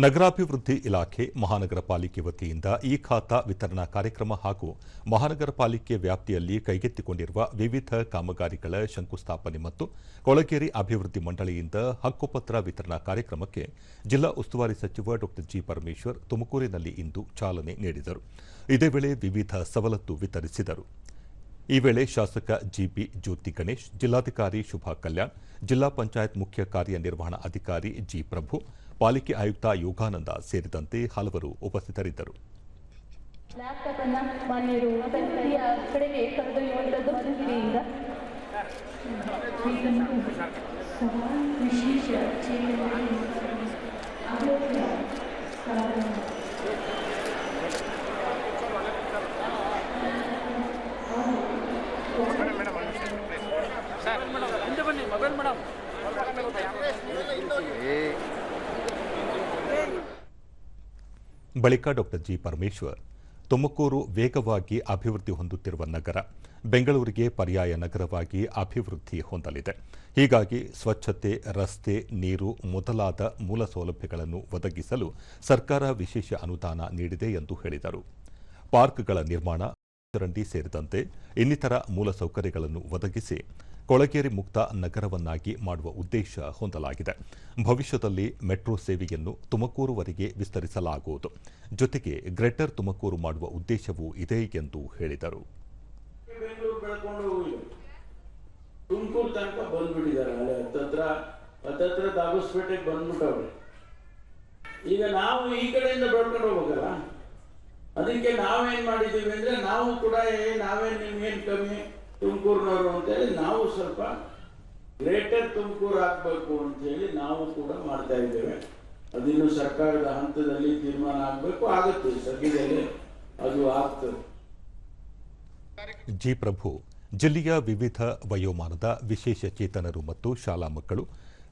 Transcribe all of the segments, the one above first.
ನಗರಾಭಿವೃದ್ಧಿ ಇಲಾಖೆ ಮಹಾನಗರ ಪಾಲಿಕೆ ವತಿಯಿಂದ ಈ ಖಾತಾ ವಿತರಣಾ ಕಾರ್ಯಕ್ರಮ ಹಾಗೂ ಮಹಾನಗರ ಪಾಲಿಕೆ ವ್ಯಾಪ್ತಿಯಲ್ಲಿ ಕೈಗೆತ್ತಿಕೊಂಡಿರುವ ವಿವಿಧ ಕಾಮಗಾರಿಗಳ ಶಂಕುಸ್ಥಾಪನೆ ಮತ್ತು ಕೊಳಗೇರಿ ಅಭಿವೃದ್ಧಿ ಮಂಡಳಿಯಿಂದ ಹಕ್ಕುಪತ್ರ ವಿತರಣಾ ಕಾರ್ಯಕ್ರಮಕ್ಕೆ ಜಿಲ್ಲಾ ಉಸ್ತುವಾರಿ ಸಚಿವ ಡಾ ಜಿ ಪರಮೇಶ್ವರ್ ತುಮಕೂರಿನಲ್ಲಿ ಇಂದು ಚಾಲನೆ ನೀಡಿದರು. ಇದೇ ವೇಳೆ ವಿವಿಧ ಸವಲತ್ತು ವಿತರಿಸಿದರು. ಈ ವೇಳೆ ಶಾಸಕ ಜಿಬಿ ಜ್ಯೋತಿ ಗಣೇಶ್, ಜಿಲ್ಲಾಧಿಕಾರಿ ಶುಭಾ ಕಲ್ಯಾಣ್, ಜಿಲ್ಲಾ ಪಂಚಾಯತ್ ಮುಖ್ಯ ಕಾರ್ಯನಿರ್ವಹಣಾ ಅಧಿಕಾರಿ ಜಿ ಪ್ರಭು, ಪಾಲಿಕೆ ಆಯುಕ್ತ ಯೋಗಾನಂದ ಸೇರಿದಂತೆ ಹಲವರು ಉಪಸ್ಥಿತರಿದ್ದರು. ಬಳಿಕ ಡಾ ಜಿ ಪರಮೇಶ್ವರ್, ತುಮಕೂರು ವೇಗವಾಗಿ ಅಭಿವೃದ್ಧಿ ಹೊಂದುತ್ತಿರುವ ನಗರ, ಬೆಂಗಳೂರಿಗೆ ಪರ್ಯಾಯ ನಗರವಾಗಿ ಅಭಿವೃದ್ಧಿ ಹೊಂದಲಿದೆ. ಹೀಗಾಗಿ ಸ್ವಚ್ಛತೆ, ರಸ್ತೆ, ನೀರು ಮೊದಲಾದ ಮೂಲ ಸೌಲಭ್ಯಗಳನ್ನು ಒದಗಿಸಲು ಸರ್ಕಾರ ವಿಶೇಷ ಅನುದಾನ ನೀಡಿದೆ ಎಂದು ಹೇಳಿದರು. ಪಾರ್ಕ್ಗಳ ನಿರ್ಮಾಣ, ಚರಂಡಿ ಸೇರಿದಂತೆ ಇನ್ನಿತರ ಮೂಲಸೌಕರ್ಯಗಳನ್ನು ಒದಗಿಸಿ ಕೊಳಗೇರಿ ಮುಕ್ತ ನಗರವನ್ನಾಗಿ ಮಾಡುವ ಉದ್ದೇಶ ಹೊಂದಲಾಗಿದೆ. ಭವಿಷ್ಯದಲ್ಲಿ ಮೆಟ್ರೋ ಸೇವೆಯನ್ನು ತುಮಕೂರುವರೆಗೆ ವಿಸ್ತರಿಸಲಾಗುವುದು. ಜೊತೆಗೆ ಗ್ರೇಟರ್ ತುಮಕೂರು ಮಾಡುವ ಉದ್ದೇಶವೂ ಇದೆ ಎಂದು ಹೇಳಿದರು. ತುಮಕೂರು ತನಕ ಬಂದ್ಬಿಟ್ಟಿದ್ದಾರೆ, ಹತ್ತತ್ರ ದಾಬಸ್ಪೇಟೆಗೆ ಬಂದ್ಬಿಟ್ಟವ್ರೆ. ಈಗ ನಾವು ಈ ಕಡೆಯಿಂದ ಬೆಳ್ಕೊಂಡು ಹೋಗ್ಬೇಕಲ್ಲ, ಅದಕ್ಕೆ ನಾವೇನ್ ಮಾಡಿದ್ದೀವಿ ಅಂದ್ರೆ ನಾವು ಕೂಡ ನಾವೇನ್ ನಿಮ್ಗೇನು ಕಮ್ಮಿ ತುಮಕೂರಿನವರು ಅಂತೇಳಿ ನಾವು ಸ್ವಲ್ಪ ಗ್ರೇಟರ್ ತುಮಕೂರು ಹಾಕಬೇಕು ಅಂತೇಳಿ ನಾವು ಕೂಡ ಮಾಡ್ತಾ ಇದ್ದೇವೆ. ಅದಿನ್ನು ಸರ್ಕಾರದ ಹಂತದಲ್ಲಿ ತೀರ್ಮಾನ ಆಗಬೇಕು, ಆಗುತ್ತೆ, ಸದ್ಯದಲ್ಲಿ ಅದು ಆಗ್ತದೆ. ಜಿ ಪ್ರಭು ಜಿಲ್ಲೆಯ ವಿವಿಧ ವಯೋಮಾನದ ವಿಶೇಷ ಚೇತನರು ಮತ್ತು ಶಾಲಾ ಮಕ್ಕಳು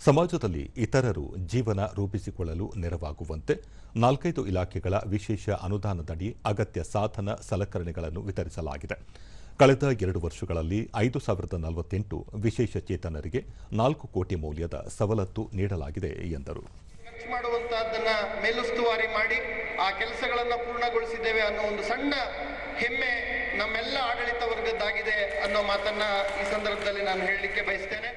ಸಮಾಜದಲ್ಲಿ ಇತರರು ಜೀವನ ರೂಪಿಸಿಕೊಳ್ಳಲು ನೆರವಾಗುವಂತೆ 4-5 ಇಲಾಖೆಗಳ ವಿಶೇಷ ಅನುದಾನದಡಿ ಅಗತ್ಯ ಸಾಧನ ಸಲಕರಣೆಗಳನ್ನು ವಿತರಿಸಲಾಗಿದೆ. ಕಳೆದ 2 ವರ್ಷಗಳಲ್ಲಿ 5,048 ವಿಶೇಷ ಚೇತನರಿಗೆ 4 ಕೋಟಿ ಮೌಲ್ಯದ ಸವಲತ್ತು ನೀಡಲಾಗಿದೆ ಎಂದರು. ಖರ್ಚು ಮಾಡುವಂತಹದ್ದನ್ನ ಮೇಲುಸ್ತುವಾರಿ ಮಾಡಿ ಆ ಕೆಲಸಗಳನ್ನು ಪೂರ್ಣಗೊಳಿಸಿದ್ದೇವೆ ಅನ್ನೋ ಒಂದು ಸಣ್ಣ ಹೆಮ್ಮೆ ನಮ್ಮೆಲ್ಲ ಆಡಳಿತ ವರ್ಗದ್ದಾಗಿದೆ ಅನ್ನೋ ಮಾತನ್ನ ಈ ಸಂದರ್ಭದಲ್ಲಿ ನಾನು ಹೇಳಲಿಕ್ಕೆ ಬಯಸ್ತೇನೆ.